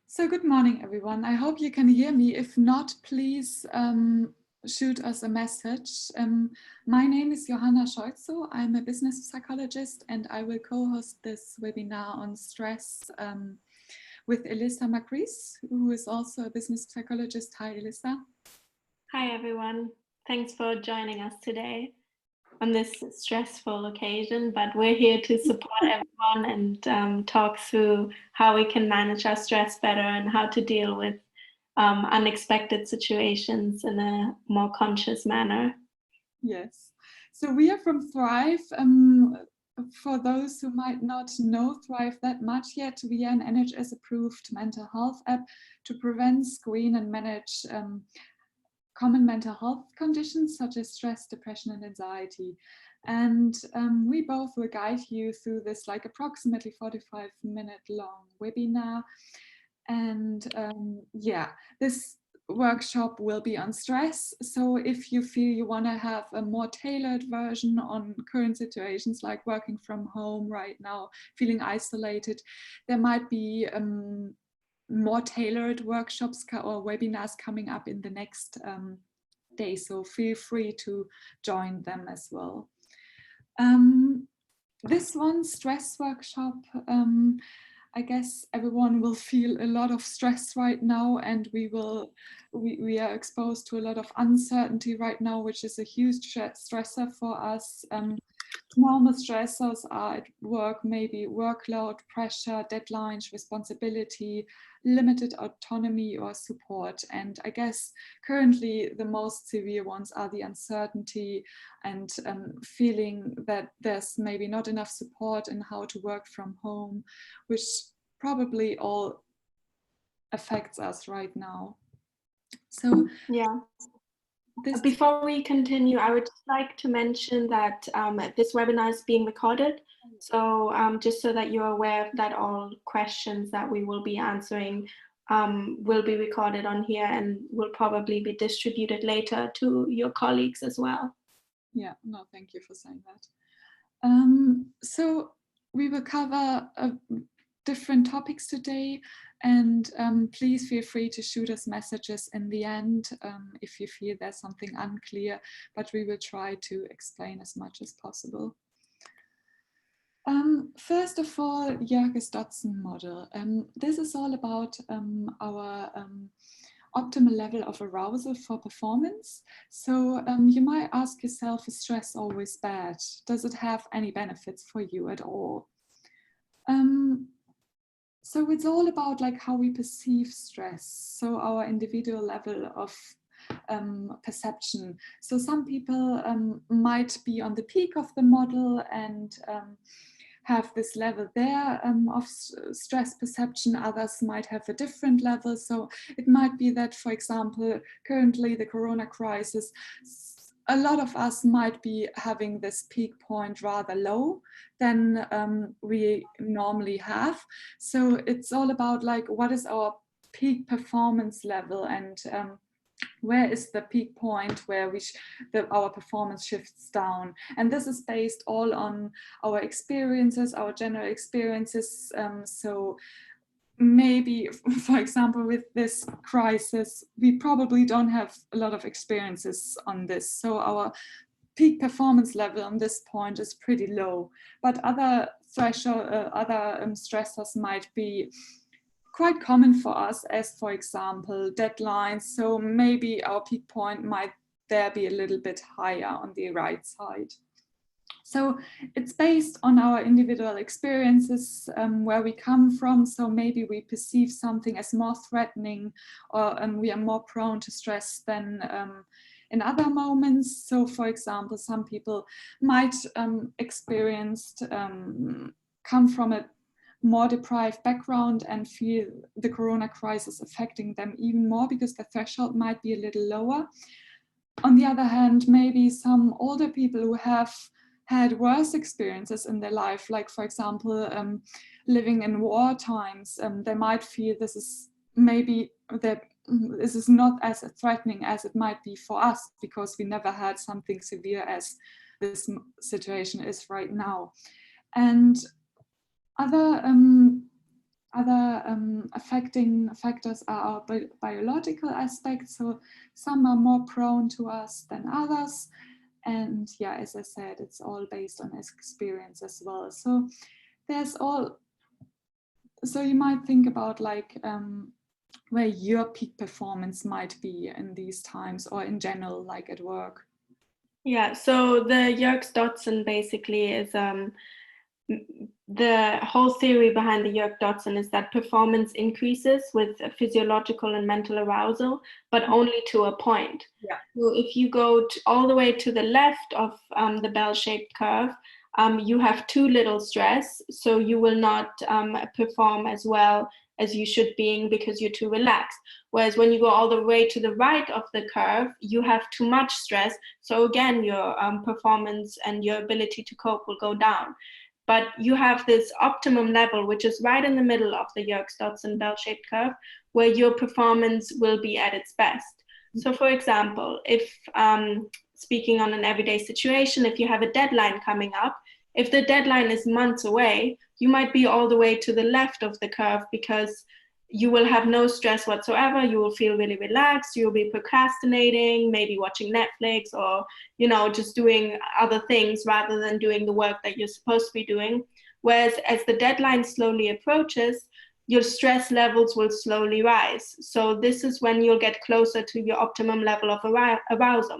So good morning, everyone. I hope you can hear me. If not, please shoot us a message. My name is Johanna Scheutzow. I'm a business psychologist and I will co-host this webinar on stress with Elissa Makris, who is also a business psychologist. Hi, Elissa. Hi, everyone. Thanks for joining us today on this stressful occasion, but we're here to support everyone and talk through how we can manage our stress better and how to deal with unexpected situations in a more conscious manner. Yes. So we are from Thrive. For those who might not know Thrive that much yet, we are an NHS-approved mental health app to prevent, screen and manage common mental health conditions such as stress, depression and anxiety. And we both will guide you through this like approximately 45-minute long webinar. And yeah, this workshop will be on stress. So if you feel you want to have a more tailored version on current situations like working from home right now, feeling isolated, there might be more tailored workshops or webinars coming up in the next day. So feel free to join them as well. This one stress workshop, I guess everyone will feel a lot of stress right now, and we are exposed to a lot of uncertainty right now, which is a huge stressor for us. Normal stressors are at work, maybe workload, pressure, deadlines, responsibility, limited autonomy or support. And I guess currently the most severe ones are the uncertainty and feeling that there's maybe not enough support in how to work from home, which probably all affects us right now. So yeah. Before we continue, I would just like to mention that this webinar is being recorded. So just so that you're aware that all questions that we will be answering will be recorded on here and will probably be distributed later to your colleagues as well. Yeah, no, thank you for saying that. So we will cover different topics today, and please feel free to shoot us messages in the end if you feel there's something unclear, but we will try to explain as much as possible. First of all, Jörg's Dodson model. This is all about our optimal level of arousal for performance. So you might ask yourself, is stress always bad? Does it have any benefits for you at all? So it's all about like how we perceive stress. So our individual level of perception. So some people might be on the peak of the model and have this level there of stress perception. Others might have a different level. So it might be that, for example, currently the corona crisis, a lot of us might be having this peak point rather low than we normally have. So it's all about like, what is our peak performance level and where is the peak point where our performance shifts down. And this is based all on our experiences, our general experiences. So maybe, for example, with this crisis, we probably don't have a lot of experiences on this. So our peak performance level on this point is pretty low. But other threshold, other stressors might be quite common for us, as for example deadlines. So maybe our peak point might there be a little bit higher on the right side. So it's based on our individual experiences, where we come from. So maybe we perceive something as more threatening, or we are more prone to stress than in other moments. So for example, some people might come from a more deprived background and feel the corona crisis affecting them even more because the threshold might be a little lower. On the other hand, maybe some older people who have had worse experiences in their life, like for example, living in war times, they might feel this is not as threatening as it might be for us because we never had something severe as this situation is right now. And Other affecting factors are our biological aspects. So some are more prone to us than others. And yeah, as I said, it's all based on experience as well. So there's all, so you might think about like where your peak performance might be in these times, or in general, like at work. Yeah, so the Yerkes-Dodson basically is the whole theory behind the Yerkes-Dodson is that performance increases with physiological and mental arousal, but only to a point. Yeah. So if you go all the way to the left of the bell-shaped curve, you have too little stress, so you will not perform as well as you should be because you're too relaxed. Whereas when you go all the way to the right of the curve, you have too much stress. So again, your performance and your ability to cope will go down. But you have this optimum level, which is right in the middle of the Yerkes-Dodson bell-shaped curve, where your performance will be at its best. So for example, if speaking on an everyday situation, if you have a deadline coming up, if the deadline is months away, you might be all the way to the left of the curve because you will have no stress whatsoever. You will feel really relaxed. You'll be procrastinating, maybe watching Netflix, or, you know, just doing other things rather than doing the work that you're supposed to be doing. Whereas as the deadline slowly approaches, your stress levels will slowly rise. So this is when you'll get closer to your optimum level of arousal.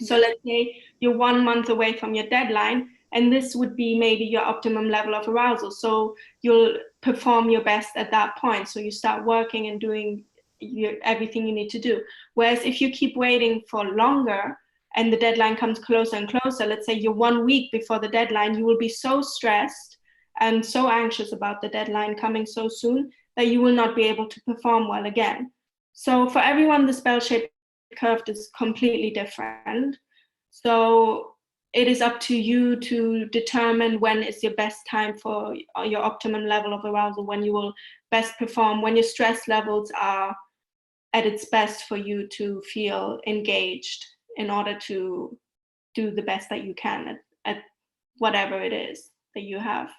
So let's say you're 1 month away from your deadline, and this would be maybe your optimum level of arousal. So you'll perform your best at that point. So you start working and doing everything you need to do. Whereas if you keep waiting for longer and the deadline comes closer and closer, let's say you're 1 week before the deadline, you will be so stressed and so anxious about the deadline coming so soon that you will not be able to perform well again. So for everyone, the bell-shaped curve is completely different. So it is up to you to determine when is your best time for your optimum level of arousal, when you will best perform, when your stress levels are at its best for you to feel engaged in order to do the best that you can at whatever it is that you have.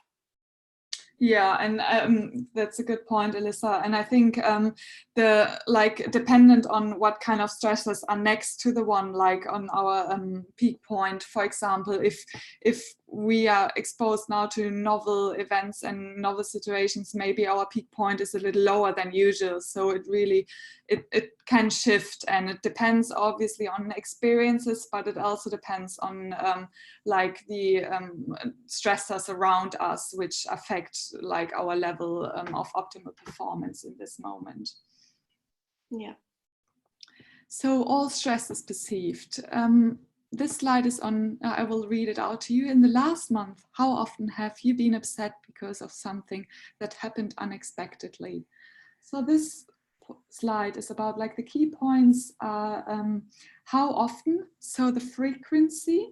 Yeah, and that's a good point, Elissa. And I think the dependent on what kind of stresses are next to the one, like on our peak point, for example, if we are exposed now to novel events and novel situations, maybe our peak point is a little lower than usual. So it really, it can shift, and it depends obviously on experiences, but it also depends on like the stressors around us, which affect like our level of optimal performance in this moment. Yeah. So all stress is perceived. This slide is on, I will read it out to you. In the last month, how often have you been upset because of something that happened unexpectedly? So this slide is about like the key points are how often, so the frequency,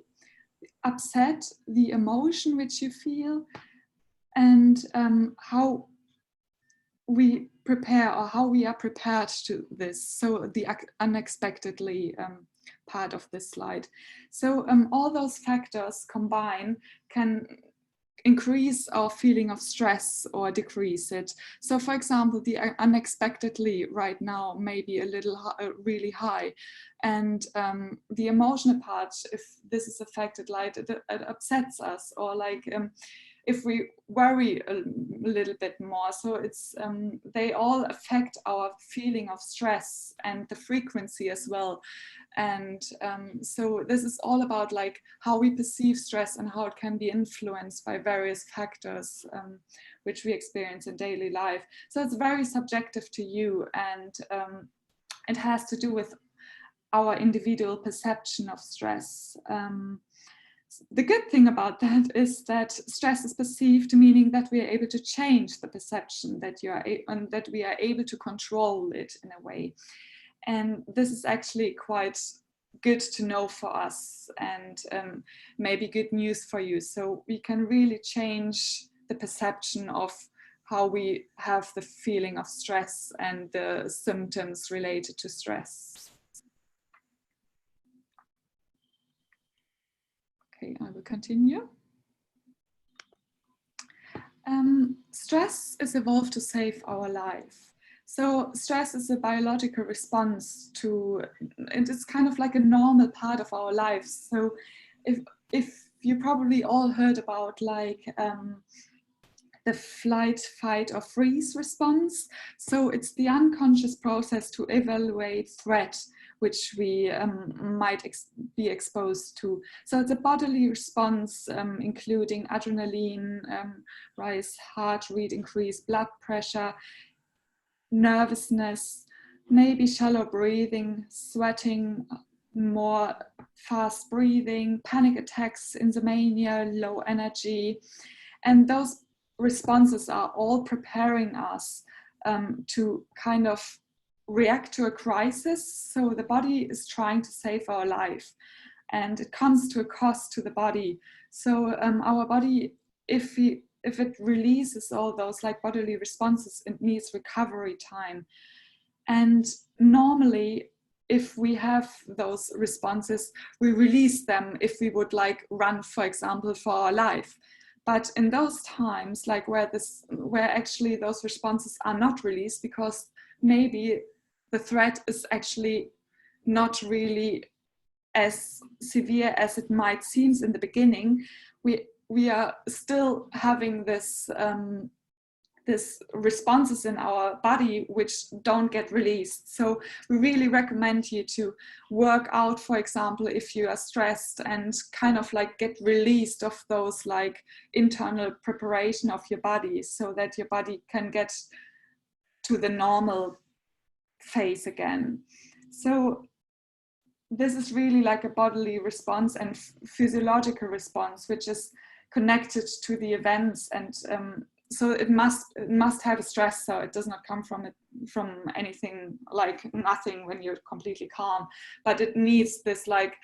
upset, the emotion which you feel, and how we prepare, or how we are prepared to this. So the unexpectedly part of this slide. So all those factors combined can increase our feeling of stress or decrease it. So for example, the unexpectedly right now may be a little really high, and the emotional part, if this is affected, like it upsets us, or like if we worry a little bit more. So it's they all affect our feeling of stress and the frequency as well. And so this is all about like how we perceive stress and how it can be influenced by various factors which we experience in daily life. So it's very subjective to you, and it has to do with our individual perception of stress. The good thing about that is that stress is perceived, meaning that we are able to change the perception, that and that we are able to control it in a way. And this is actually quite good to know for us, and maybe good news for you. So we can really change the perception of how we have the feeling of stress and the symptoms related to stress. Okay, I will continue. Stress is evolved to save our life. So stress is a biological response to, and it's kind of like a normal part of our lives. So if you probably all heard about like the flight, fight or freeze response. So it's the unconscious process to evaluate threat, which we might be exposed to. So it's a bodily response, including adrenaline, rise, heart rate increase, blood pressure, nervousness, maybe shallow breathing, sweating, more fast breathing, panic attacks, insomnia, low energy. And those responses are all preparing us to kind of react to a crisis. So the body is trying to save our life, and it comes to a cost to the body. So our body, if it releases all those like bodily responses, it needs recovery time. And normally, if we have those responses, we release them if we would like run, for example, for our life. But in those times, like where actually those responses are not released because maybe the threat is actually not really as severe as it might seem in the beginning, we are still having this responses in our body which don't get released. So we really recommend you to work out, for example, if you are stressed, and kind of like get released of those like internal preparation of your body so that your body can get to the normal phase again. So this is really like a bodily response and physiological response, which is connected to the events, and so it must have a stress, so it does not come from anything like nothing when you're completely calm, but it needs this like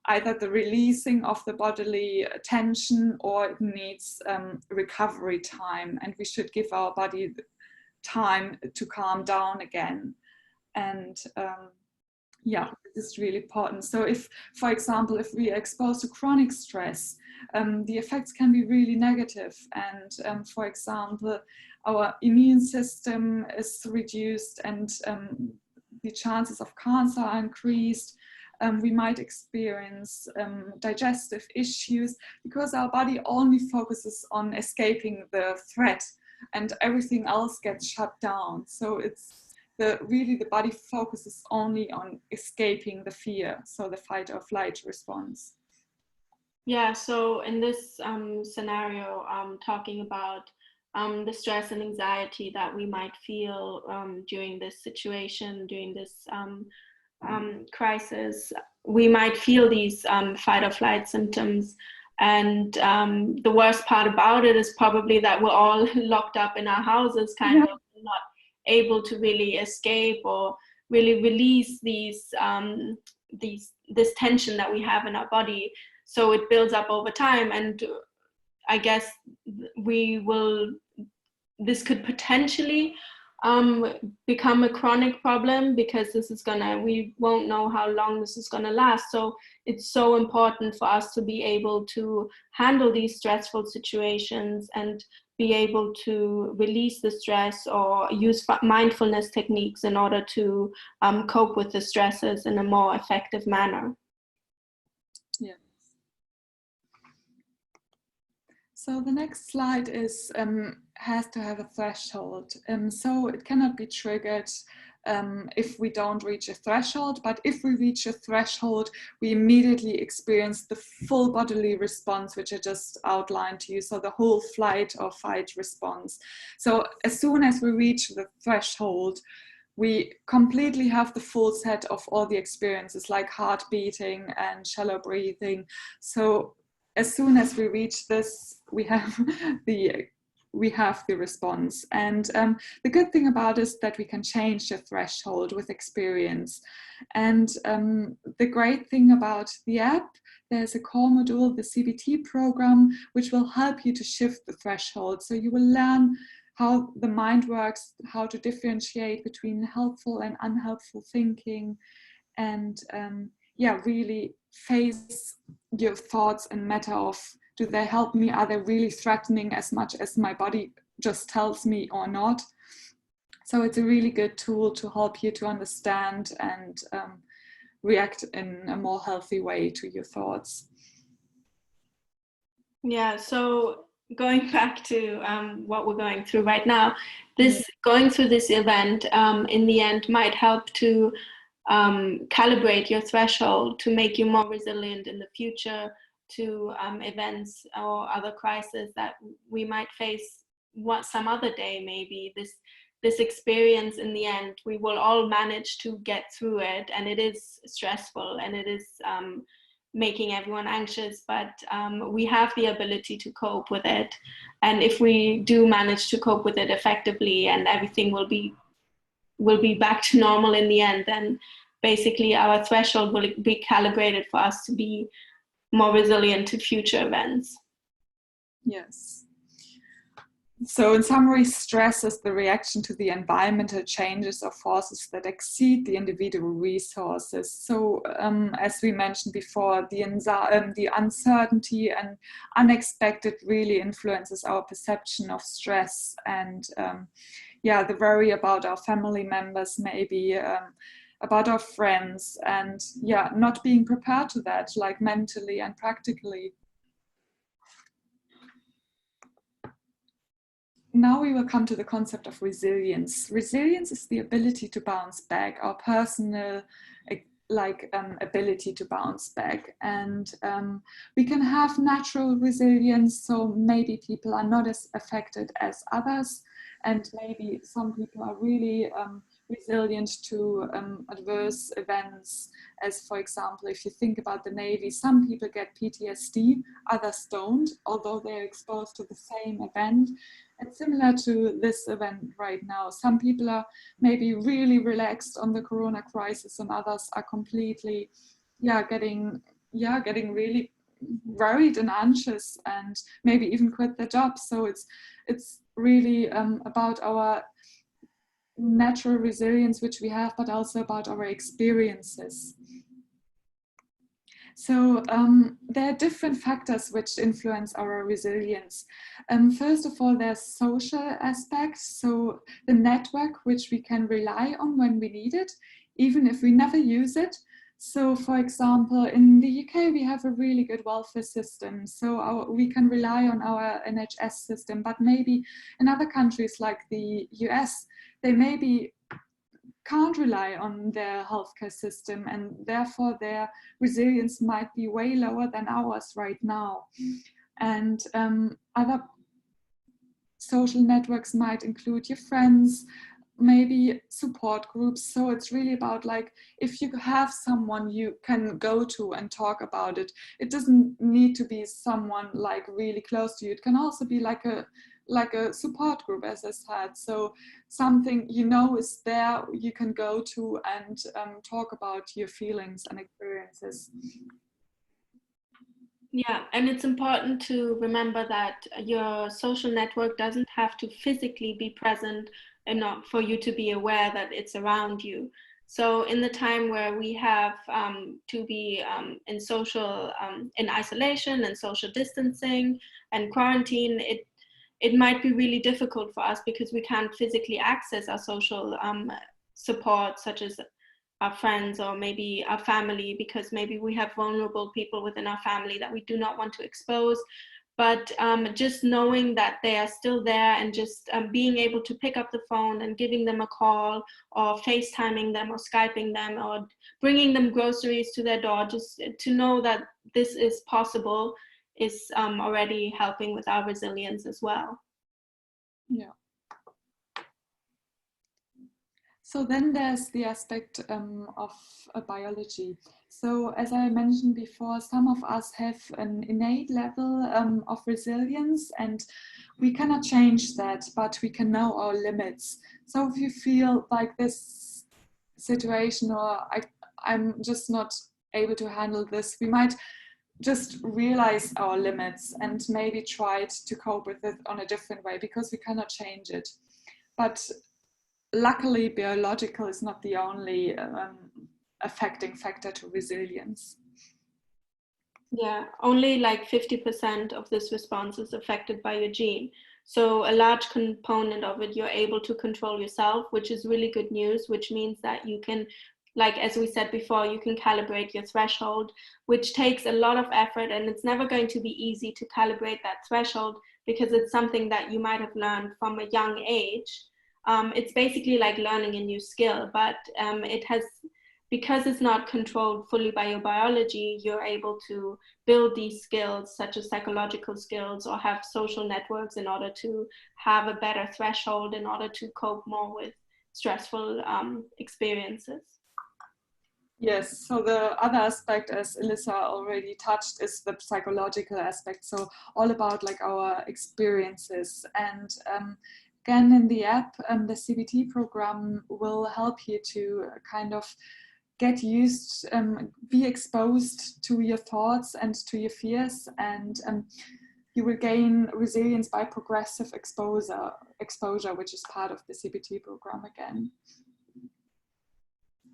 either the releasing of the bodily tension, or it needs recovery time, and we should give our body time to calm down again. And yeah, this is really important. So if, for example, if we are exposed to chronic stress, the effects can be really negative. And for example, our immune system is reduced, and the chances of cancer are increased. We might experience digestive issues because our body only focuses on escaping the threat, and everything else gets shut down. So it's really the body focuses only on escaping the fear, so the fight or flight response. Yeah, so in this scenario, talking about the stress and anxiety that we might feel during this situation, during this crisis, we might feel these fight or flight symptoms. And the worst part about it is probably that we're all locked up in our houses, kind of not able to really escape or really release this tension that we have in our body. So it builds up over time, and I guess this could potentially become a chronic problem, because we won't know how long this is gonna last. So it's so important for us to be able to handle these stressful situations and be able to release the stress, or use mindfulness techniques in order to cope with the stresses in a more effective manner. Yeah. So the next slide is has to have a threshold. So it cannot be triggered if we don't reach a threshold, but if we reach a threshold, we immediately experience the full bodily response, which I just outlined to you. So the whole flight or fight response. So as soon as we reach the threshold, we completely have the full set of all the experiences, like heart beating and shallow breathing. So as soon as we reach this, we have the response. And the good thing about it is that we can change the threshold with experience. And the great thing about the app, there's a core module, the CBT program, which will help you to shift the threshold. So you will learn how the mind works, how to differentiate between helpful and unhelpful thinking, and really face your thoughts in matter of Do they help me? Are they really threatening as much as my body just tells me or not? So it's a really good tool to help you to understand and react in a more healthy way to your thoughts. Yeah, so going back to what we're going through right now, going through this event in the end might help to calibrate your threshold to make you more resilient in the future to events or other crises that we might face some other day. Maybe this experience, in the end, we will all manage to get through it, and it is stressful and it is making everyone anxious, but we have the ability to cope with it. And if we do manage to cope with it effectively and everything will be back to normal in the end, then basically our threshold will be calibrated for us to be more resilient to future events. Yes. So in summary, stress is the reaction to the environmental changes or forces that exceed the individual resources. So as we mentioned before, the uncertainty and unexpected really influences our perception of stress, and the worry about our family members, maybe about our friends, and not being prepared to that, like mentally and practically. Now we will come to the concept of resilience. Resilience is the ability to bounce back, our personal ability to bounce back. And we can have natural resilience, so maybe people are not as affected as others, and maybe some people are really resilient to adverse events, as for example, if you think about the Navy, some people get PTSD, others don't, although they're exposed to the same event. And similar to this event right now, some people are maybe really relaxed on the corona crisis, and others are completely getting really worried and anxious, and maybe even quit their job. So it's really about our natural resilience which we have, but also about our experiences. So there are different factors which influence our resilience. First of all, there's social aspects, so the network which we can rely on when we need it, even if we never use it. So for example, in the UK, we have a really good welfare system, so we can rely on our NHS system, but maybe in other countries like the US, they maybe can't rely on their healthcare system, and therefore their resilience might be way lower than ours right now. And other social networks might include your friends, maybe support groups. So it's really about, like, if you have someone you can go to and talk about it, it doesn't need to be someone like really close to you. It can also be like a support group, as I said. So something is there you can go to and talk about your feelings and experiences. Yeah, and it's important to remember that your social network doesn't have to physically be present enough for you to be aware that it's around you. So in the time where we have to be in isolation and social distancing and quarantine, it might be really difficult for us because we can't physically access our social support, such as our friends or maybe our family, because maybe we have vulnerable people within our family that we do not want to expose. But just knowing that they are still there, and just being able to pick up the phone and giving them a call, or FaceTiming them or Skyping them, or bringing them groceries to their door, just to know that this is possible, is already helping with our resilience as well. Yeah. So then there's the aspect of biology. So as I mentioned before, some of us have an innate level of resilience, and we cannot change that, but we can know our limits. So if you feel like this situation, or I'm just not able to handle this, we might just realize our limits and maybe try to cope with it on a different way, because we cannot change it. But luckily, biological is not the only affecting factor to resilience. Yeah, only like 50% of this response is affected by your gene. So a large component of it, you're able to control yourself, which is really good news, which means that you can, like, as we said before, you can calibrate your threshold, which takes a lot of effort, and it's never going to be easy to calibrate that threshold because it's something that you might have learned from a young age. It's basically like learning a new skill, but it has, because it's not controlled fully by your biology, you're able to build these skills, such as psychological skills, or have social networks in order to have a better threshold in order to cope more with stressful experiences. Yes, so the other aspect, as Elissa already touched, is the psychological aspect. So all about like our experiences. And again, in the app, the CBT program will help you to kind of get used, be exposed to your thoughts and to your fears, and you will gain resilience by progressive exposure, which is part of the CBT program again.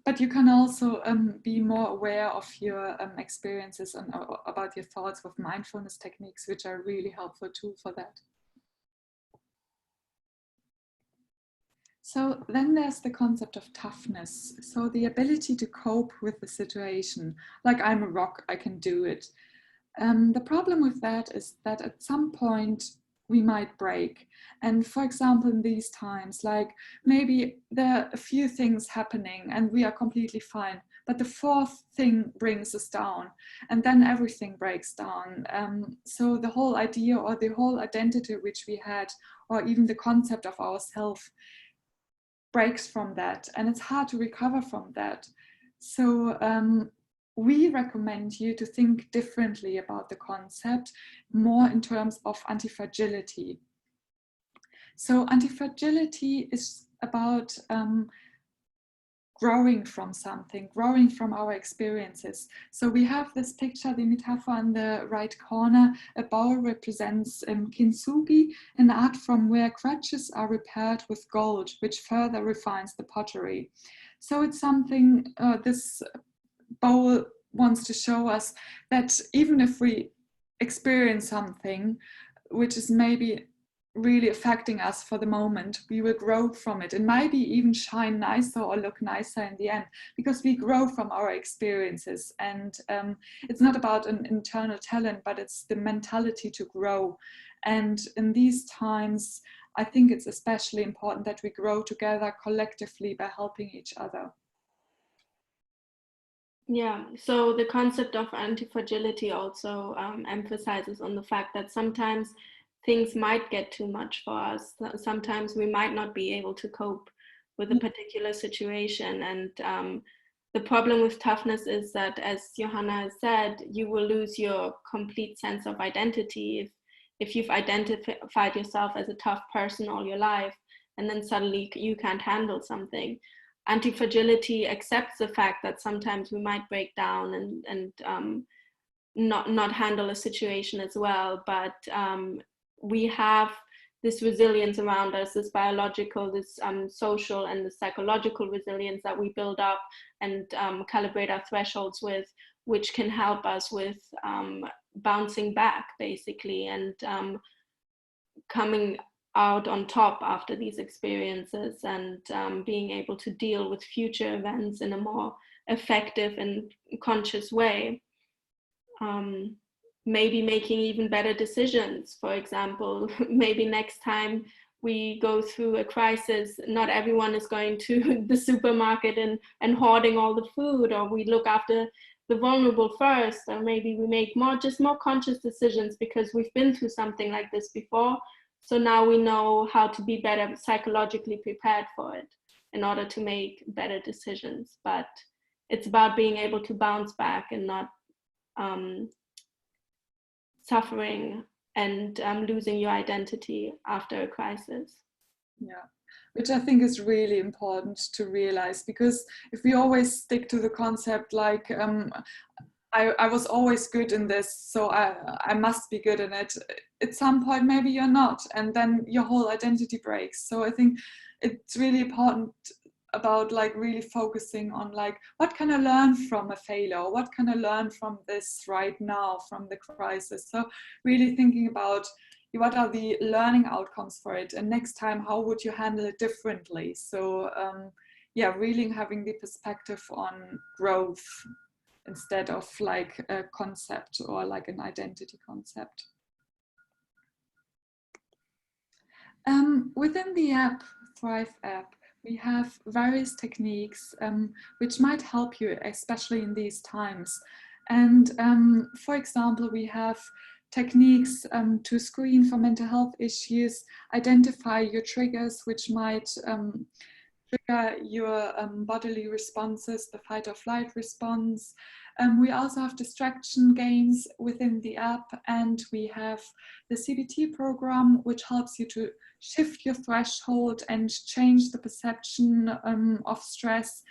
But you can also be more aware of your experiences and about your thoughts with mindfulness techniques, which are really helpful too for that. So then there's the concept of toughness. So the ability to cope with the situation, like I'm a rock, I can do it. The problem with that is that at some point we might break. And for example, in these times, like maybe there are a few things happening and we are completely fine, but the fourth thing brings us down and then everything breaks down. So the whole idea or the whole identity which we had, or even the concept of ourselves, breaks from that, and it's hard to recover from that. So we recommend you to think differently about the concept, more in terms of antifragility. So antifragility is about growing from something, growing from our experiences. So we have this picture, the metaphor in the right corner. A bowl represents kintsugi, an art from where crutches are repaired with gold, which further refines the pottery. So it's something, this bowl wants to show us that even if we experience something which is maybe really affecting us for the moment, we will grow from it and maybe even shine nicer or look nicer in the end, because we grow from our experiences. And it's not about an internal talent, but it's the mentality to grow. And in these times, I think it's especially important that we grow together collectively by helping each other. Yeah, so the concept of antifragility also emphasizes on the fact that sometimes things might get too much for us. Sometimes we might not be able to cope with a particular situation. And the problem with toughness is that, as Johanna has said, you will lose your complete sense of identity if you've identified yourself as a tough person all your life, and then suddenly you can't handle something. Antifragility accepts the fact that sometimes we might break down and not handle a situation as well, but we have this resilience around us, this biological, this social and the psychological resilience that we build up and calibrate our thresholds with, which can help us with bouncing back basically, and coming out on top after these experiences, and being able to deal with future events in a more effective and conscious way. Maybe making even better decisions. For example, maybe next time we go through a crisis, not everyone is going to the supermarket and hoarding all the food, or we look after the vulnerable first, or maybe we make more conscious decisions because we've been through something like this before. So now we know how to be better psychologically prepared for it in order to make better decisions. But it's about being able to bounce back and not suffering and losing your identity after a crisis. Yeah, which I think is really important to realize, because if we always stick to the concept like I was always good in this, so I must be good in it, at some point maybe you're not, and then your whole identity breaks. So I think it's really important about like really focusing on like, what can I learn from a failure? What can I learn from this right now, from the crisis? So really thinking about what are the learning outcomes for it, and next time how would you handle it differently? So yeah, really having the perspective on growth instead of like a concept or like an identity concept. Within the app, Thrive app, we have various techniques which might help you, especially in these times. And for example, we have techniques to screen for mental health issues, identify your triggers, which might trigger your bodily responses, the fight or flight response. We also have distraction games within the app, and we have the CBT program, which helps you to shift your threshold and change the perception of stress,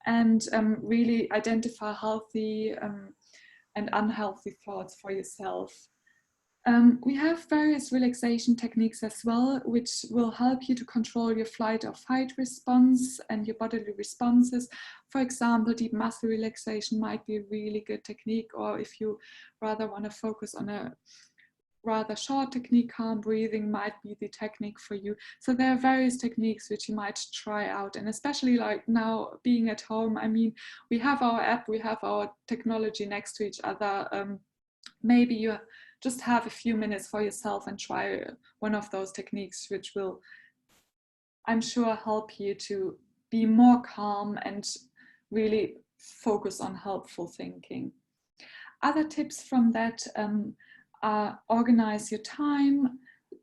and really identify healthy and unhealthy thoughts for yourself. We have various relaxation techniques as well, which will help you to control your flight or fight response and your bodily responses. For example, deep muscle relaxation might be a really good technique, or if you rather want to focus on a rather short technique, calm breathing might be the technique for you. So there are various techniques which you might try out, and especially like now being at home, I mean, we have our app, we have our technology next to each other. Maybe you just have a few minutes for yourself and try one of those techniques, which will, I'm sure, help you to be more calm and really focus on helpful thinking. Other tips from that are organize your time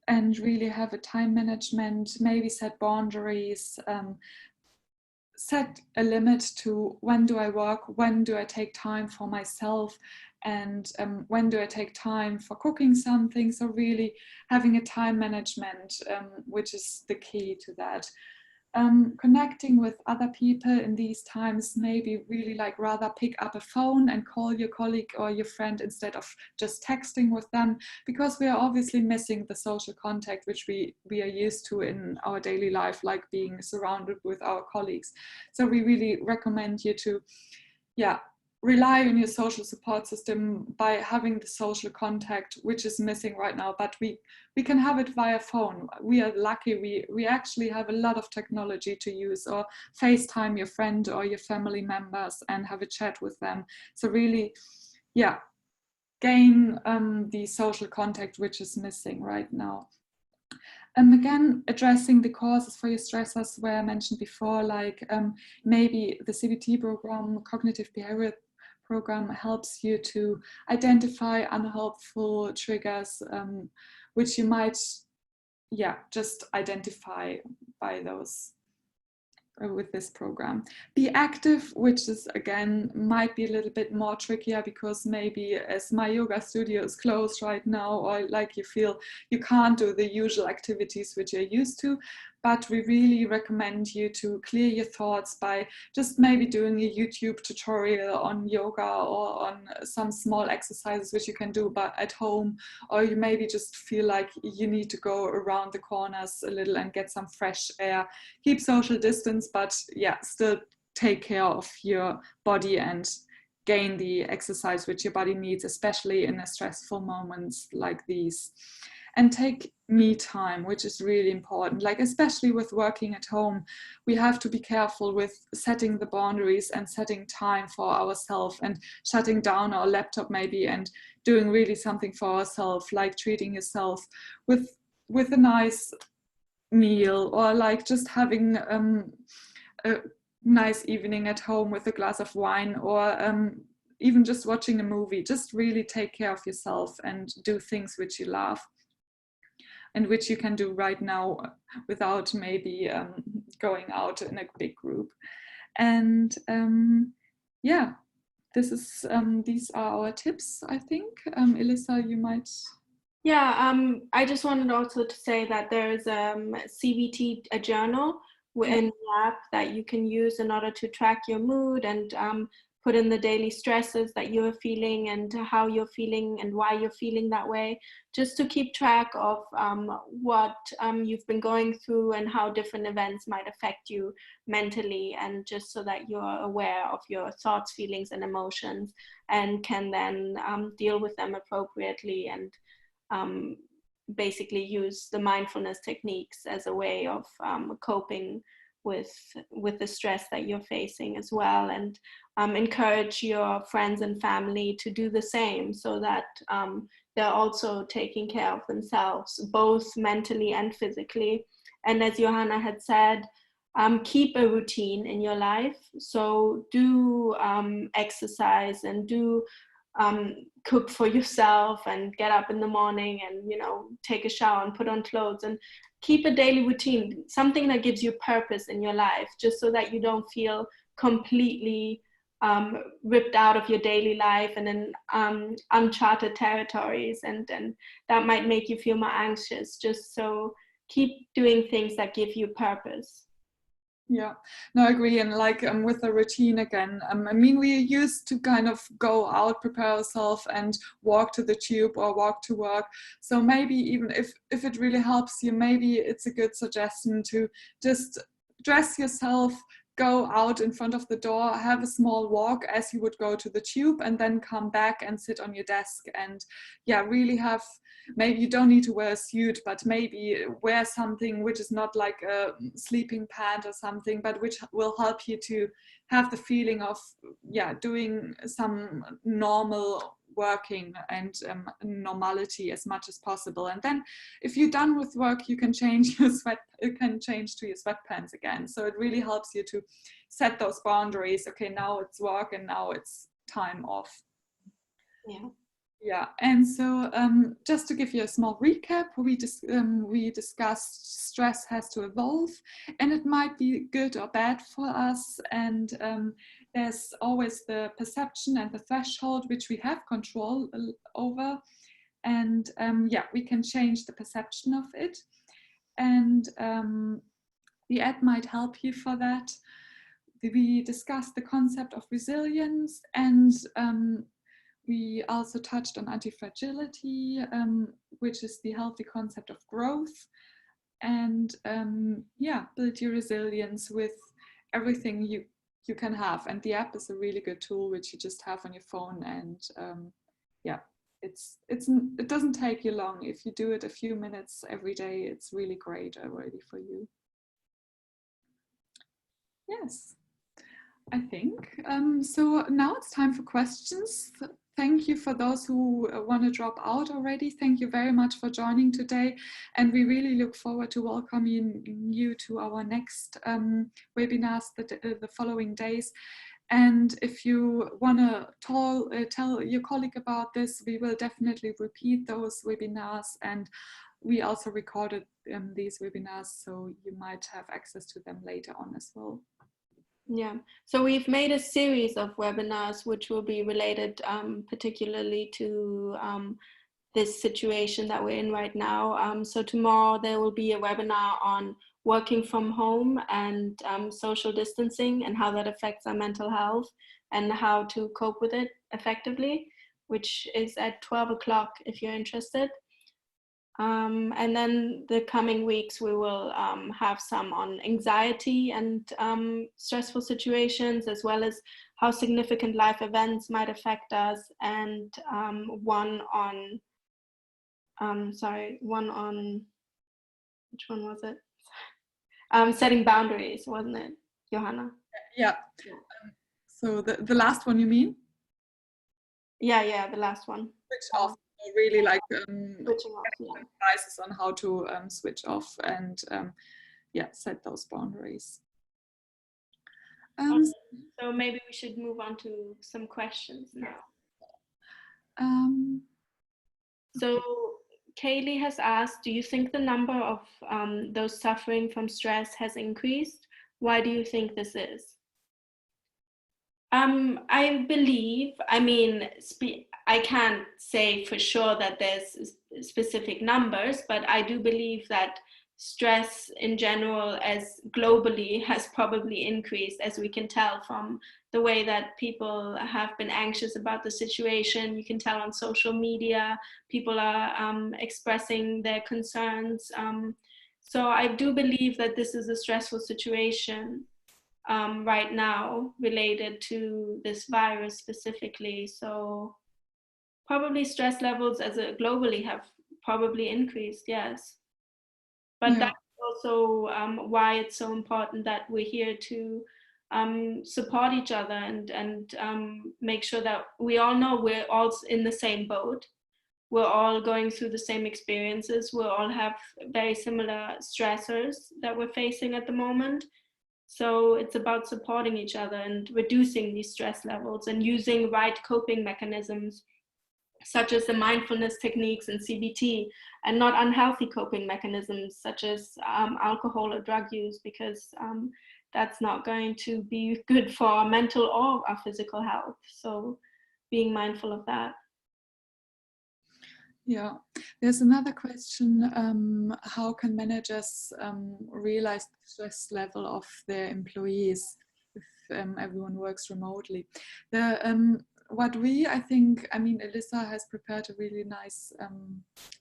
and really have a time management, maybe set boundaries, set a limit to when do I work, when do I take time for myself, and when do I take time for cooking something. So really having a time management, which is the key to that. Connecting with other people in these times, maybe really like rather pick up a phone and call your colleague or your friend instead of just texting with them, because we are obviously missing the social contact which we are used to in our daily life, like being surrounded with our colleagues. So we really recommend you to, yeah, rely on your social support system by having the social contact which is missing right now, but we can have it via phone. We are lucky, we actually have a lot of technology to use, or FaceTime your friend or your family members and have a chat with them. So really, yeah, gain the social contact which is missing right now. Again, addressing the causes for your stressors where I mentioned before, like maybe the CBT program, cognitive behavioral program, helps you to identify unhelpful triggers, which you might, yeah, just identify by those with this program. Be active, which is again might be a little bit more trickier, because maybe as my yoga studio is closed right now, or like you feel you can't do the usual activities which you're used to. But we really recommend you to clear your thoughts by just maybe doing a YouTube tutorial on yoga or on some small exercises which you can do but at home, or you maybe just feel like you need to go around the corners a little and get some fresh air. Keep social distance, but yeah, still take care of your body and gain the exercise which your body needs, especially in stressful moments like these. And take me time, which is really important. Like especially with working at home, we have to be careful with setting the boundaries and setting time for ourselves and shutting down our laptop maybe and doing really something for ourselves, like treating yourself with a nice meal, or like just having a nice evening at home with a glass of wine, or even just watching a movie. Just really take care of yourself and do things which you love and which you can do right now without maybe going out in a big group. And yeah, this is these are our tips, I think. Elissa, you might. Yeah, I just wanted also to say that there's CBT, a journal in the app that you can use in order to track your mood and put in the daily stresses that you're feeling and how you're feeling and why you're feeling that way, just to keep track of what you've been going through and how different events might affect you mentally, and just so that you're aware of your thoughts, feelings, and emotions, and can then deal with them appropriately, and basically use the mindfulness techniques as a way of coping with the stress that you're facing as well, and encourage your friends and family to do the same, so that they're also taking care of themselves, both mentally and physically. And as Johanna had said, keep a routine in your life. So do exercise, and do cook for yourself, and get up in the morning and, you know, take a shower and put on clothes, and keep a daily routine, something that gives you purpose in your life, just so that you don't feel completely ripped out of your daily life and in uncharted territories, and that might make you feel more anxious. Just so keep doing things that give you purpose. Yeah, no, I agree. And like with the routine again, I mean, we used to kind of go out, prepare ourselves and walk to the tube or walk to work. So maybe even if it really helps you, maybe it's a good suggestion to just dress yourself, go out in front of the door, have a small walk as you would go to the tube, and then come back and sit on your desk. And yeah, really have, maybe you don't need to wear a suit, but maybe wear something which is not like a sleeping pant or something, but which will help you to have the feeling of, yeah, doing some normal working and normality as much as possible. And then if you're done with work, you can change your to your sweatpants again. So it really helps you to set those boundaries. Okay, now it's work and now it's time off. Yeah. Yeah, and so just to give you a small recap, we discussed stress has to evolve, and it might be good or bad for us, and there's always the perception and the threshold which we have control over, and yeah, we can change the perception of it, and the ad might help you for that. We discussed the concept of resilience, and we also touched on antifragility, which is the healthy concept of growth, and yeah, build your resilience with everything you can have. And the app is a really good tool which you just have on your phone, and yeah, it doesn't take you long. If you do it a few minutes every day, it's really great already for you. Yes, I think. So now it's time for questions. Thank you for those who want to drop out already. Thank you very much for joining today. And we really look forward to welcoming you to our next webinars the following days. And if you want to tell your colleague about this, we will definitely repeat those webinars. And we also recorded these webinars, so you might have access to them later on as well. Yeah, so we've made a series of webinars which will be related particularly to this situation that we're in right now. So tomorrow there will be a webinar on working from home and social distancing and how that affects our mental health and how to cope with it effectively, which is at 12 o'clock if you're interested. And then the coming weeks we will have some on anxiety and stressful situations, as well as how significant life events might affect us, and one on which one was it? Setting boundaries, wasn't it, Johanna? Yeah. So the last one, you mean? Yeah, the last one. Switch off. Really like switching off, yeah. Advices on how to switch off and yeah, set those boundaries. So maybe we should move on to some questions now. So Kaylee has asked, do you think the number of those suffering from stress has increased? Why do you think this is? I believe, I mean, I can't say for sure that there's specific numbers, but I do believe that stress in general as globally has probably increased, as we can tell from the way that people have been anxious about the situation. You can tell on social media, people are expressing their concerns. So I do believe that this is a stressful situation right now related to this virus specifically. So probably stress levels as a globally have probably increased, yes. But Yeah. that's also why it's so important that we're here to support each other and make sure that we all know we're all in the same boat. We're all going through the same experiences. We all have very similar stressors that we're facing at the moment. So it's about supporting each other and reducing these stress levels and using right coping mechanisms, such as the mindfulness techniques and CBT, and not unhealthy coping mechanisms such as alcohol or drug use, because that's not going to be good for our mental or our physical health. So being mindful of that. Yeah, there's another question. How can managers realize the stress level of their employees if everyone works remotely? I mean, Elissa has prepared a really nice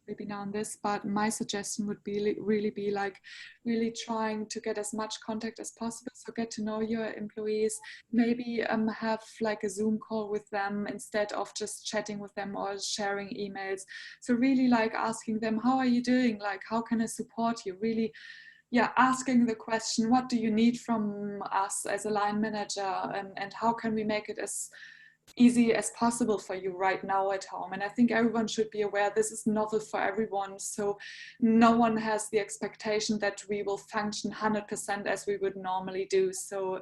webinar on this, but my suggestion would be really trying to get as much contact as possible. So get to know your employees, maybe have like a Zoom call with them instead of just chatting with them or sharing emails. So really like asking them, how are you doing? Like, how can I support you? Really, yeah, asking the question, what do you need from us as a line manager, and how can we make it as easy as possible for you right now at home? And I think everyone should be aware this is novel for everyone, so no one has the expectation that we will function 100% as we would normally do. So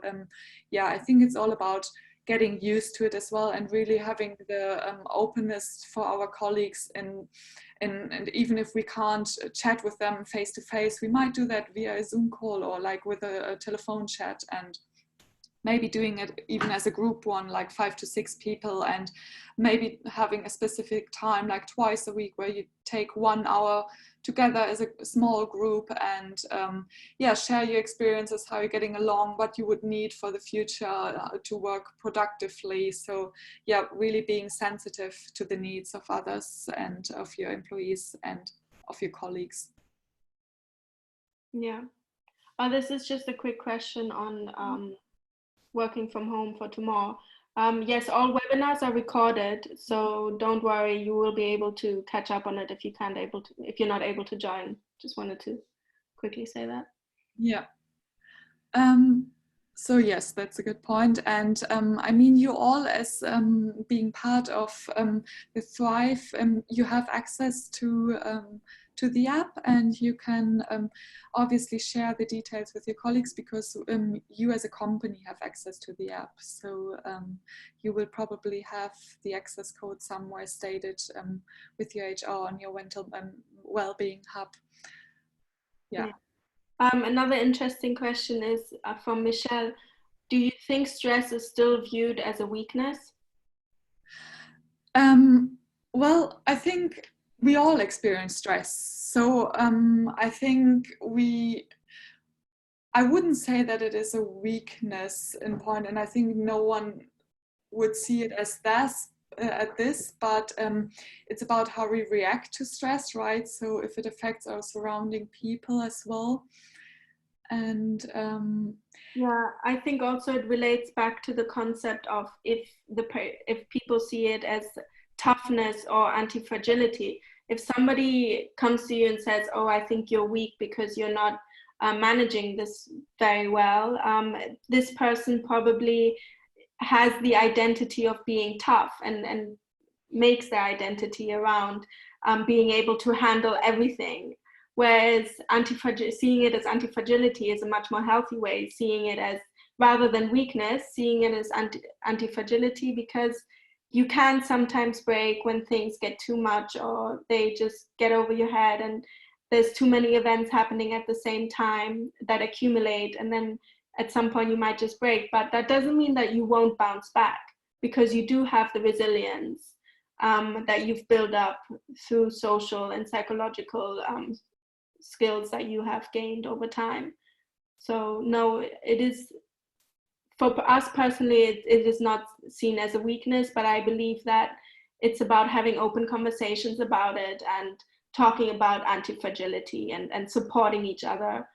yeah, I think it's all about getting used to it as well, and really having the openness for our colleagues, and even if we can't chat with them face to face, we might do that via a Zoom call or like with a telephone chat, and maybe doing it even as a group one, like 5 to 6 people, and maybe having a specific time, like twice a week, where you take 1 hour together as a small group and yeah, share your experiences, how you're getting along, what you would need for the future to work productively. So yeah, really being sensitive to the needs of others and of your employees and of your colleagues. Yeah. This is just a quick question on working from home for tomorrow. Yes, all webinars are recorded, so don't worry, you will be able to catch up on it if you're not able to join. Just wanted to quickly say that. Yeah. So yes, that's a good point. And I mean, you all, as being part of the Thrive, you have access to the app, and you can obviously share the details with your colleagues, because you as a company have access to the app. So you will probably have the access code somewhere stated with your HR on your mental well-being hub. Yeah. Another interesting question is from Michelle. Do you think stress is still viewed as a weakness? Well, I think we all experience stress. So I think I wouldn't say that it is a weakness in point, and I think no one would see it as that at this, but it's about how we react to stress, right? So if it affects our surrounding people as well. And yeah, I think also it relates back to the concept of if people see it as toughness or anti-fragility. If somebody comes to you and says, oh, I think you're weak because you're not managing this very well, this person probably has the identity of being tough and makes their identity around being able to handle everything. Whereas seeing it as anti-fragility is a much more healthy way, seeing it as, rather than weakness, seeing it as anti-fragility, because you can sometimes break when things get too much or they just get over your head and there's too many events happening at the same time that accumulate, and then at some point you might just break. But that doesn't mean that you won't bounce back, because you do have the resilience that you've built up through social and psychological skills that you have gained over time. So no, it is, for us personally, it is not seen as a weakness, but I believe that it's about having open conversations about it and talking about anti-fragility and supporting each other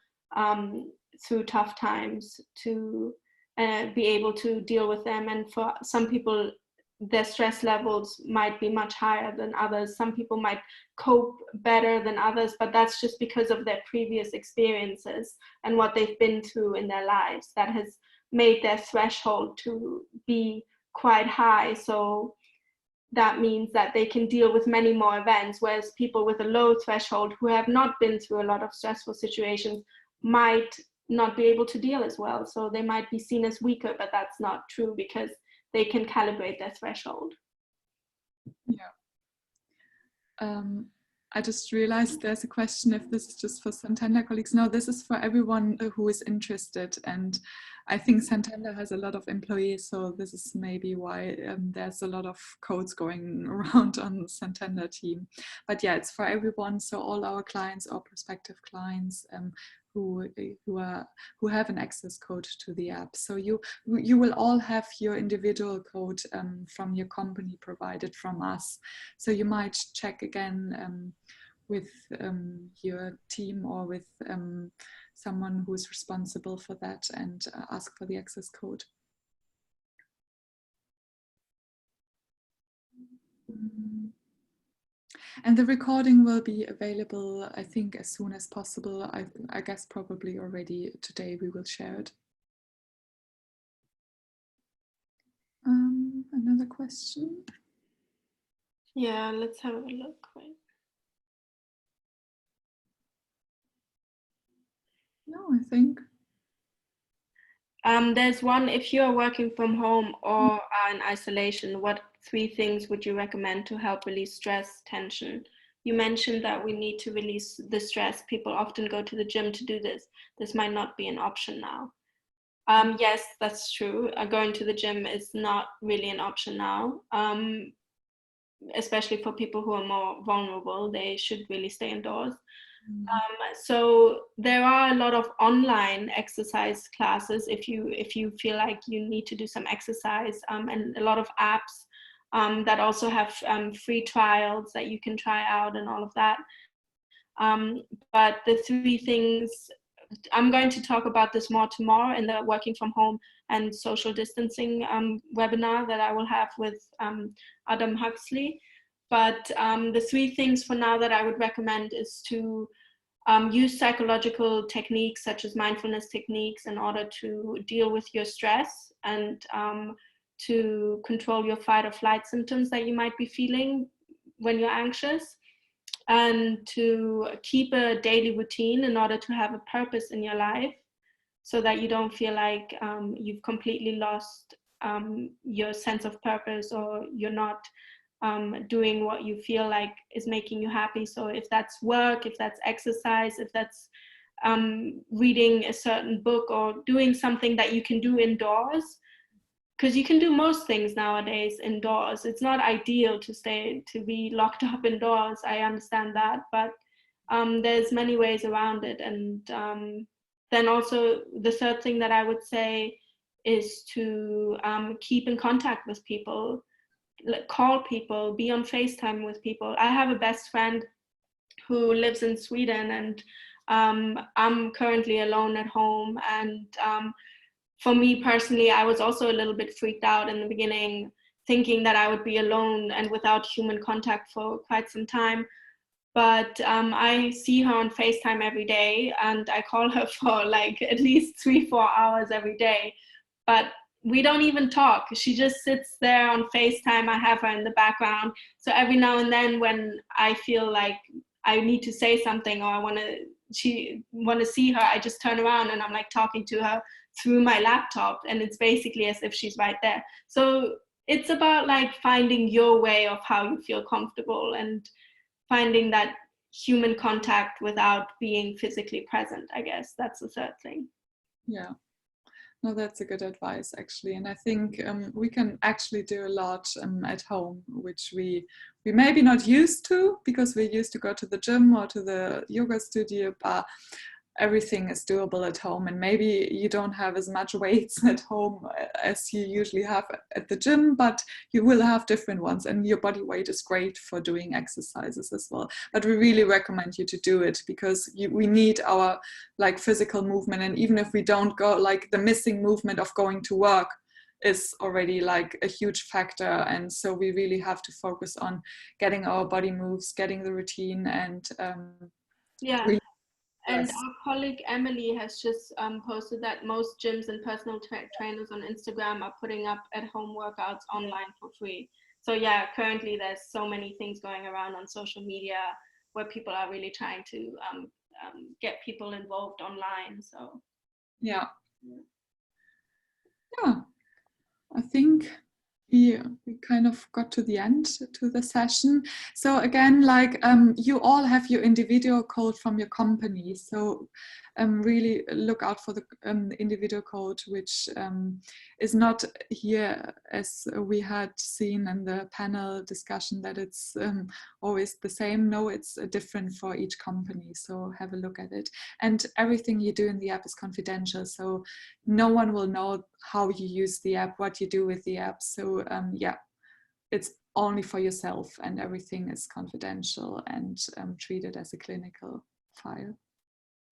through tough times to be able to deal with them. And for some people, their stress levels might be much higher than others. Some people might cope better than others, but that's just because of their previous experiences and what they've been through in their lives that has made their threshold to be quite high. So that means that they can deal with many more events, whereas people with a low threshold who have not been through a lot of stressful situations might not be able to deal as well. So they might be seen as weaker, but that's not true because they can calibrate their threshold. Yeah. I just realized there's a question if this is just for Santander colleagues. No, this is for everyone who is interested. And I think Santander has a lot of employees, so this is maybe why there's a lot of codes going around on the Santander team. But yeah, it's for everyone. So all our clients or prospective clients who have an access code to the app. So you will all have your individual code from your company provided from us. So you might check again with your team or with someone who is responsible for that and ask for the access code. And the recording will be available, I think, as soon as possible. I guess probably already today we will share it. Another question? Yeah, let's have a look. Right. No, I think. There's one, if you are working from home or are in isolation, what 3 things would you recommend to help release stress, tension? You mentioned that we need to release the stress. People often go to the gym to do this. This might not be an option now. Yes, that's true. Going to the gym is not really an option now, especially for people who are more vulnerable. They should really stay indoors. So there are a lot of online exercise classes if you feel like you need to do some exercise, and a lot of apps that also have free trials that you can try out and all of that. But the 3 things, I'm going to talk about this more tomorrow in the working from home and social distancing webinar that I will have with Adam Huxley. But the 3 things for now that I would recommend is to use psychological techniques such as mindfulness techniques in order to deal with your stress and to control your fight or flight symptoms that you might be feeling when you're anxious, and to keep a daily routine in order to have a purpose in your life so that you don't feel like you've completely lost your sense of purpose or you're not doing what you feel like is making you happy. So if that's work, if that's exercise, if that's reading a certain book or doing something that you can do indoors, because you can do most things nowadays indoors. It's not ideal to be locked up indoors. I understand that, but there's many ways around it. And then also the 3rd thing that I would say is to keep in contact with people, call people, be on FaceTime with people. I have a best friend who lives in Sweden, and I'm currently alone at home. And for me personally, I was also a little bit freaked out in the beginning, thinking that I would be alone and without human contact for quite some time. But I see her on FaceTime every day, and I call her for like at least 3-4 hours every day. But we don't even talk. She just sits there on FaceTime. I have her in the background. So every now and then when I feel like I need to say something or I want to see her, I just turn around and I'm like talking to her through my laptop, and it's basically as if she's right there. So it's about like finding your way of how you feel comfortable and finding that human contact without being physically present. I guess that's the 3rd thing. Yeah. No, that's a good advice, actually. And I think we can actually do a lot at home, which we maybe not used to, because we used to go to the gym or to the yoga studio, but everything is doable at home. And maybe you don't have as much weights at home as you usually have at the gym, but you will have different ones, and your body weight is great for doing exercises as well. But we really recommend you to do it, because we need our like physical movement. And even if we don't go, like the missing movement of going to work is already like a huge factor. And so we really have to focus on getting our body moves, getting the routine, and yeah. really. And Yes. our colleague Emily has just posted that most gyms and personal trainers on Instagram are putting up at-home workouts online for free. So yeah, currently there's so many things going around on social media where people are really trying to get people involved online. So Yeah. I think we kind of got to the end to the session. So again, like you all have your individual code from your company. So really look out for the individual code, which is not here as we had seen in the panel discussion that it's always the same. No, it's different for each company. So have a look at it. And everything you do in the app is confidential. So no one will know how you use the app, what you do with the app. So yeah, it's only for yourself, and everything is confidential and treated as a clinical file.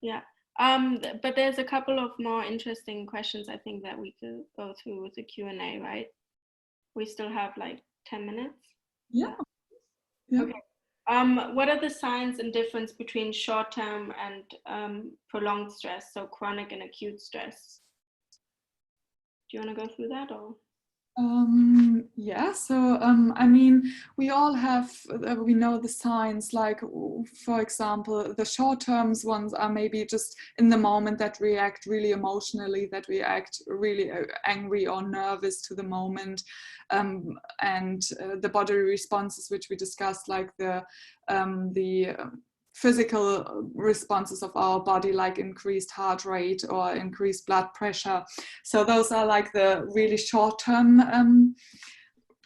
Yeah. But there's a couple of more interesting questions I think that we could go through with the Q&A, right? We still have like 10 minutes. Yeah. Yeah. Okay. What are the signs and difference between short-term and prolonged stress, so chronic and acute stress? Do you want to go through that, or? Yeah, so I mean, we all have, we know the signs, like, for example, the short terms ones are maybe just in the moment that react really emotionally, that react really angry or nervous to the moment. And the bodily responses, which we discussed, like the physical responses of our body, like increased heart rate or increased blood pressure. So those are like the really short-term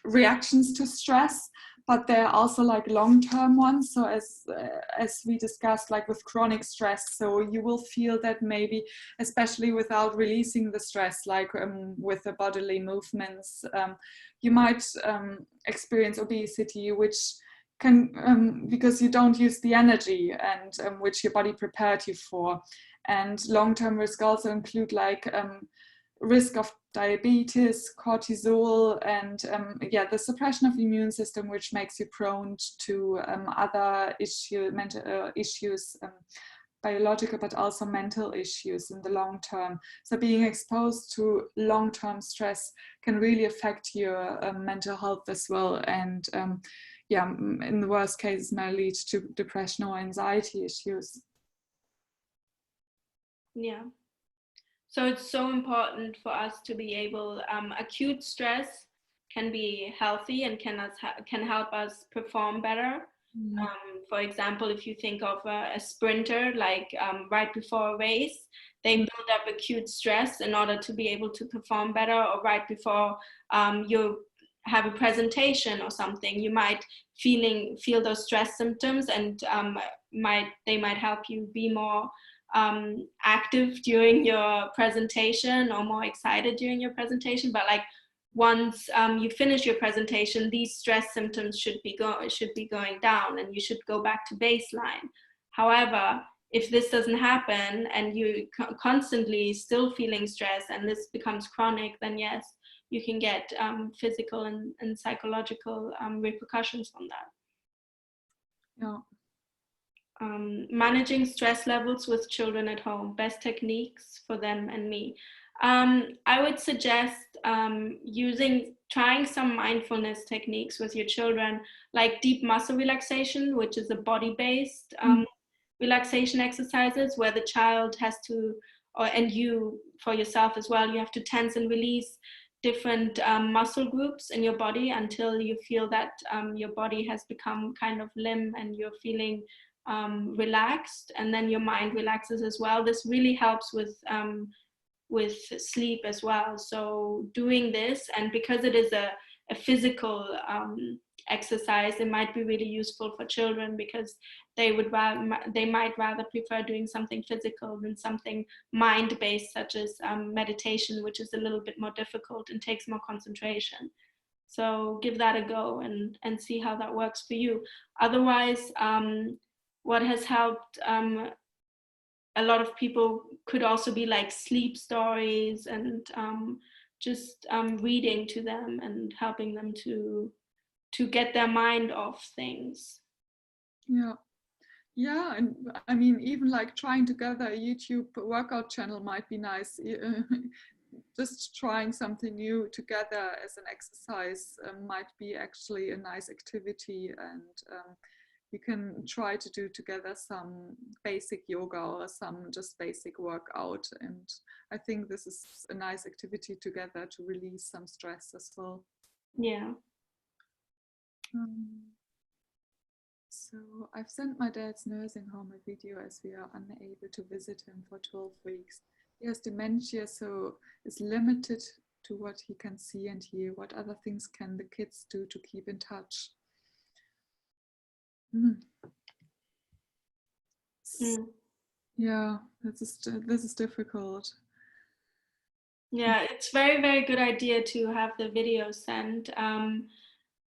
reactions to stress, but there are also like long-term ones. So as we discussed, like with chronic stress, so you will feel that maybe, especially without releasing the stress, like with the bodily movements, you might experience obesity, which can because you don't use the energy and which your body prepared you for. And long-term risk also include like risk of diabetes, cortisol, and yeah, the suppression of the immune system, which makes you prone to other mental issues, biological but also mental issues in the long term. So being exposed to long-term stress can really affect your mental health as well, and yeah, in the worst cases may lead to depression or anxiety issues. Yeah. So it's so important for us to be able, acute stress can be healthy and can help us perform better. For example, if you think of a sprinter, like right before a race, they build up acute stress in order to be able to perform better, or right before you have a presentation or something, you might feel those stress symptoms, and they might help you be more active during your presentation, or more excited during your presentation. But like once you finish your presentation, these stress symptoms should be going down, and you should go back to baseline. However, if this doesn't happen and you constantly still feeling stress, and this becomes chronic, then yes, you can get physical and psychological repercussions from that. Yeah. Managing stress levels with children at home, best techniques for them and me. I would suggest trying some mindfulness techniques with your children, like deep muscle relaxation, which is a body-based relaxation exercises, where the child has to, and you for yourself as well, you have to tense and release different muscle groups in your body until you feel that your body has become kind of limp and you're feeling relaxed, and then your mind relaxes as well. This really helps with with sleep as well. So doing this, and because it is a physical exercise, it might be really useful for children, because they might rather prefer doing something physical than something mind-based, such as meditation, which is a little bit more difficult and takes more concentration. So give that a go and see how that works for you. Otherwise, what has helped a lot of people could also be like sleep stories, and just reading to them and helping them to get their mind off things. Yeah, and I mean, even like trying together a YouTube workout channel might be nice. Just trying something new together as an exercise might be actually a nice activity, and you can try to do together some basic yoga or some just basic workout. And I think this is a nice activity together to release some stress as well. Yeah. So I've sent my dad's nursing home a video as we are unable to visit him for 12 weeks. He has dementia, so is limited to what he can see and hear. What other things can the kids do to keep in touch? Yeah, this is difficult. Yeah, it's very, very good idea to have the video sent.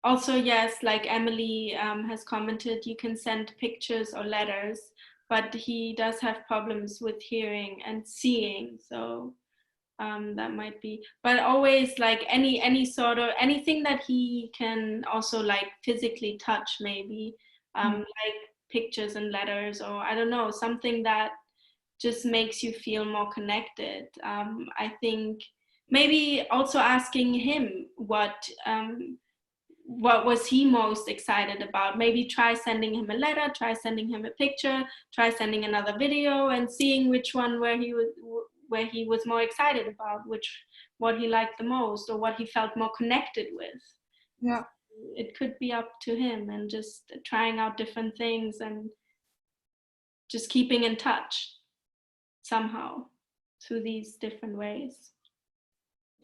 Also, yes, like Emily has commented, you can send pictures or letters, but he does have problems with hearing and seeing, so that might be. But always like any sort of anything that he can also like physically touch, maybe like pictures and letters, or I don't know, something that just makes you feel more connected. I think maybe also asking him what was he most excited about. Maybe try sending him a letter, try sending him a picture, try sending another video, and seeing which one where he was more excited about, what he liked the most, or what he felt more connected with. Yeah, it could be up to him, and just trying out different things and just keeping in touch somehow through these different ways.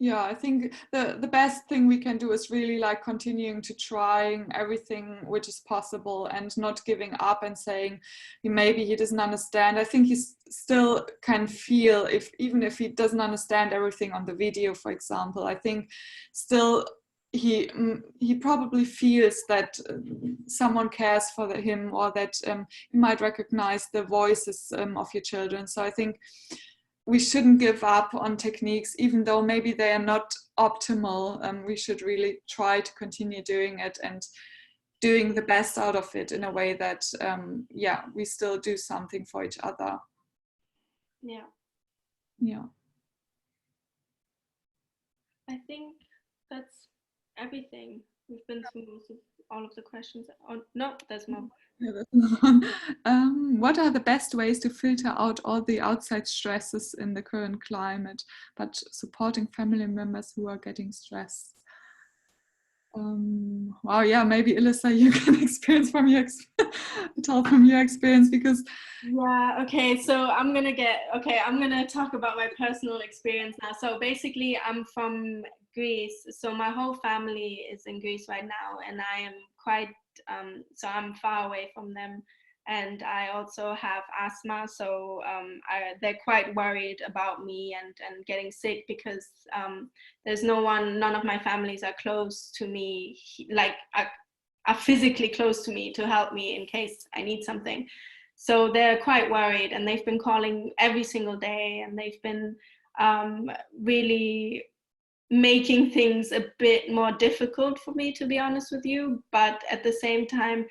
Yeah, I think the best thing we can do is really like continuing to trying everything which is possible, and not giving up and saying maybe he doesn't understand. I think he still can feel, even if he doesn't understand everything on the video, for example. I think still he probably feels that someone cares for him, or that he might recognize the voices of your children. So I think we shouldn't give up on techniques, even though maybe they are not optimal. We should really try to continue doing it and doing the best out of it in a way that, yeah, we still do something for each other. Yeah. Yeah. I think that's everything. We've been through all of the questions. Oh, no, there's more. What are the best ways to filter out all the outside stresses in the current climate, but supporting family members who are getting stressed? Wow, yeah, maybe Elissa, you can tell from your experience, because yeah, okay, so I'm gonna talk about my personal experience now. So basically I'm from Greece, so my whole family is in Greece right now, and I am quite so I'm far away from them, and I also have asthma, so they're quite worried about me and getting sick, because there's none of my families are close to me, like are physically close to me to help me in case I need something. So they're quite worried, and they've been calling every single day, and they've been really making things a bit more difficult for me, to be honest with you. But at the same time,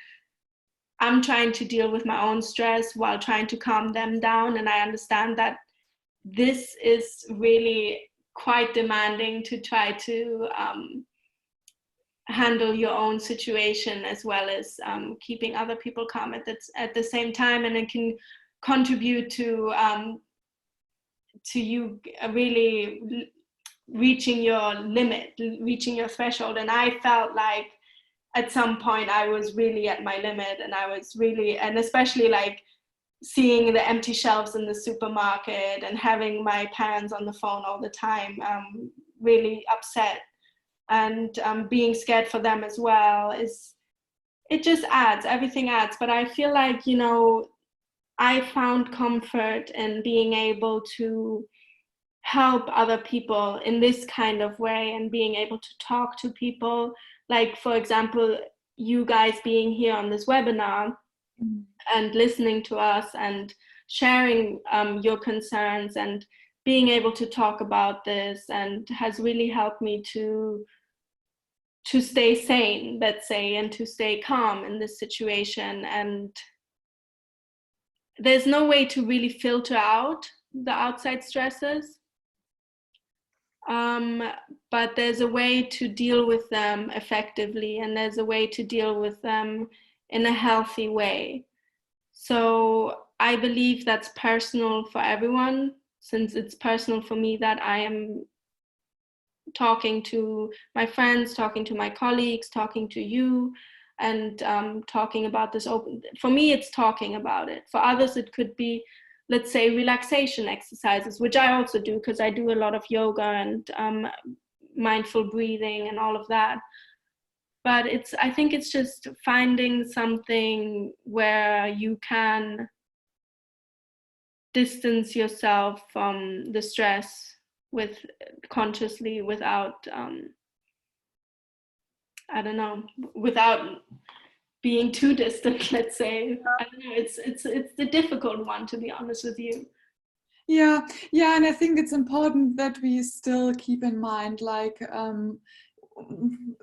I'm trying to deal with my own stress while trying to calm them down. And I understand that this is really quite demanding to try to handle your own situation, as well as keeping other people calm at the same time. And it can contribute to you really reaching your limit, reaching your threshold. And I felt like at some point I was really at my limit, and I was really, and especially like seeing the empty shelves in the supermarket and having my parents on the phone all the time, really upset, and being scared for them as well, it just adds, everything adds. But I feel like, you know, I found comfort in being able to help other people in this kind of way, and being able to talk to people, like, for example, you guys being here on this webinar and listening to us and sharing your concerns and being able to talk about this, and has really helped me to stay sane, let's say, and to stay calm in this situation. And there's no way to really filter out the outside stresses, but there's a way to deal with them effectively, and there's a way to deal with them in a healthy way. So I believe that's personal for everyone, since it's personal for me that I am talking to my friends, talking to my colleagues, talking to you, and talking about this open. For me, it's talking about it. For others, it could be, let's say, relaxation exercises, which I also do, because I do a lot of yoga and mindful breathing and all of that. But I think it's just finding something where you can distance yourself from the stress consciously, without I don't know, without being too distant, let's say. I don't know, it's the difficult one, to be honest with you. Yeah, and I think it's important that we still keep in mind, like,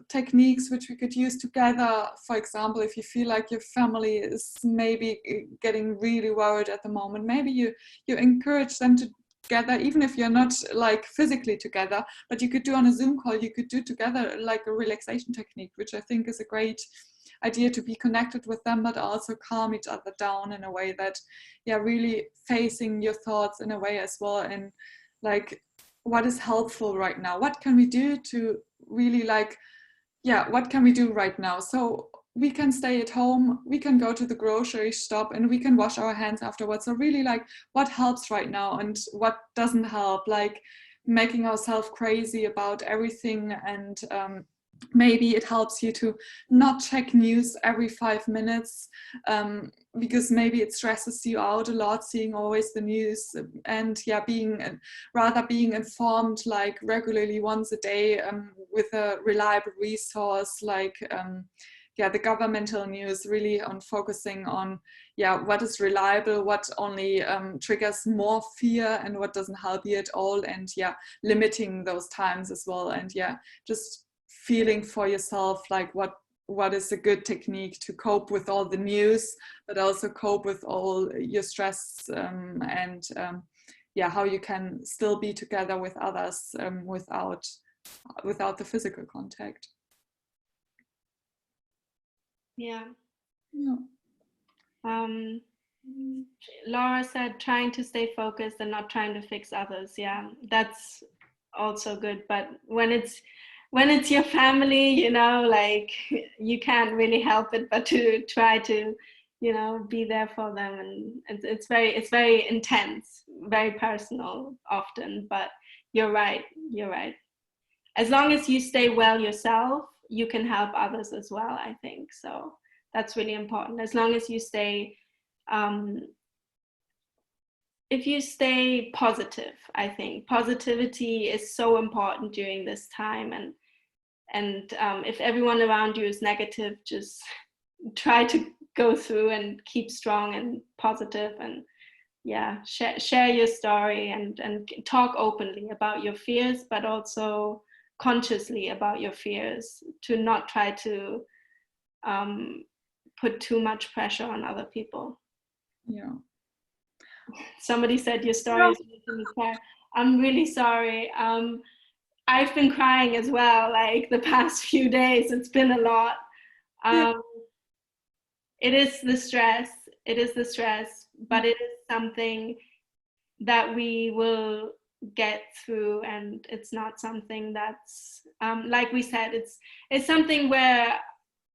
techniques which we could use together. For example, if you feel like your family is maybe getting really worried at the moment, maybe you encourage them to together, even if you're not like physically together, but you could do on a Zoom call, you could do together like a relaxation technique, which I think is a great idea, to be connected with them, but also calm each other down in a way that, yeah, really facing your thoughts in a way as well. And like, what is helpful right now? What can we do to really, like, yeah, what can we do right now? So we can stay at home, we can go to the grocery shop, and we can wash our hands afterwards. So really, like, what helps right now and what doesn't help, like making ourselves crazy about everything. And maybe it helps you to not check news every 5 minutes, because maybe it stresses you out a lot seeing always the news. And yeah, being informed like regularly once a day, with a reliable resource, like the governmental news, really on focusing on what is reliable, what only triggers more fear, and what doesn't help you at all, and limiting those times as well. And just feeling for yourself, like what is a good technique to cope with all the news, but also cope with all your stress, and how you can still be together with others, without the physical contact. Laura said trying to stay focused and not trying to fix others. Yeah, that's also good. But when it's your family, you know, like, you can't really help it but to try to, you know, be there for them. And it's very intense, very personal often. But you're right. As long as you stay well yourself, you can help others as well, I think. So that's really important. As long as you stay, if you stay positive, I think positivity is so important during this time. And if everyone around you is negative, just try to go through and keep strong and positive, and share your story and talk openly about your fears, but also consciously about your fears, to not try to put too much pressure on other people. Somebody said your story is making me cry. I'm really sorry. I've been crying as well, like the past few days. It's been a lot. It is the stress, but it is something that we will get through, and it's not something that's, like we said, it's something where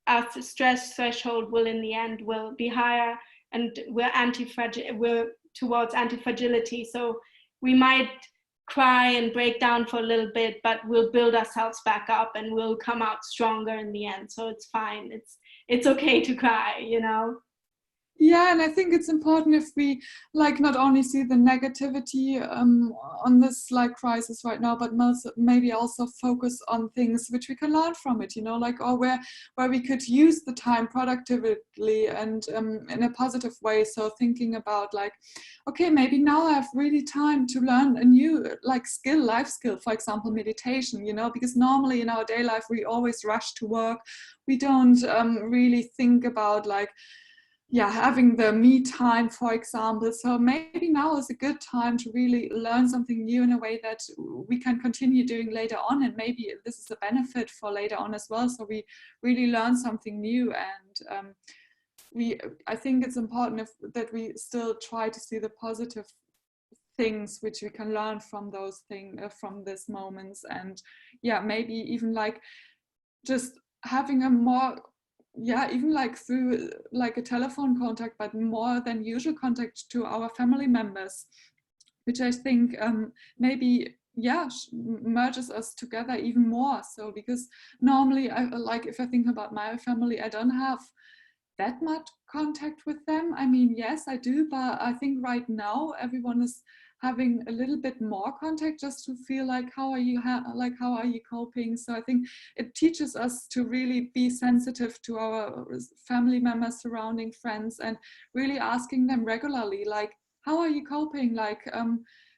our stress threshold will in the end will be higher, and we're towards anti-fragility. So we might cry and break down for a little bit, but we'll build ourselves back up and we'll come out stronger in the end. So it's fine. It's okay to cry, you know? Yeah, and I think it's important if we like not only see the negativity on this like crisis right now, but maybe also focus on things which we can learn from it, you know, like or where we could use the time productively and in a positive way. So thinking about like, okay, maybe now I have really time to learn a new like skill, life skill, for example, meditation, you know, because normally in our day life we always rush to work. We don't really think about like, yeah, having the me time, for example. So maybe now is a good time to really learn something new in a way that we can continue doing later on, and maybe this is a benefit for later on as well. So we really learn something new, and I think it's important that we still try to see the positive things which we can learn from those things, from these moments, and yeah, maybe even like just having a more, yeah, even like through like a telephone contact, but more than usual contact to our family members, which I think maybe, yeah, merges us together even more. So because normally like if I think about my family, I don't have that much contact with them. I mean, yes, I do, but I think right now everyone is having a little bit more contact just to feel like how are you coping. So I think it teaches us to really be sensitive to our family members, surrounding friends, and really asking them regularly like, how are you coping? Like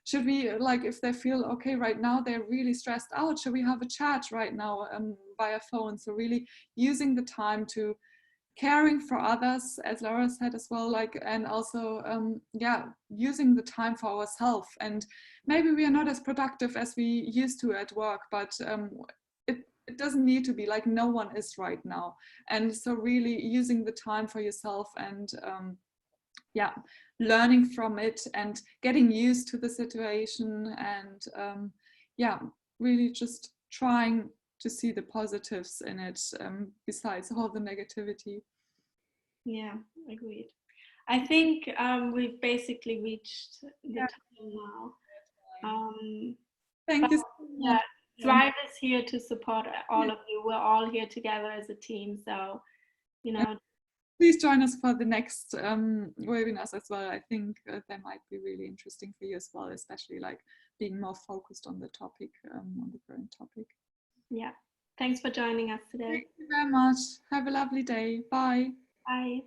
should we, like if they feel okay right now, they're really stressed out, should we have a chat right now via phone? So really using the time to caring for others, as Laura said as well, like, and also yeah, using the time for ourselves. And maybe we are not as productive as we used to at work, but it doesn't need to be, like no one is right now. And so really using the time for yourself and yeah, learning from it and getting used to the situation, and yeah, really just trying to see the positives in it besides all the negativity. Yeah, agreed. I think we've basically reached the time now. Thank you so much. Yeah, Thrive is here to support all of you. We're all here together as a team. So, you know. Please join us for the next webinars as well. I think they might be really interesting for you as well, especially like being more focused on the topic, on the current topic. Yeah. Thanks for joining us today. Thank you very much. Have a lovely day. Bye. Bye.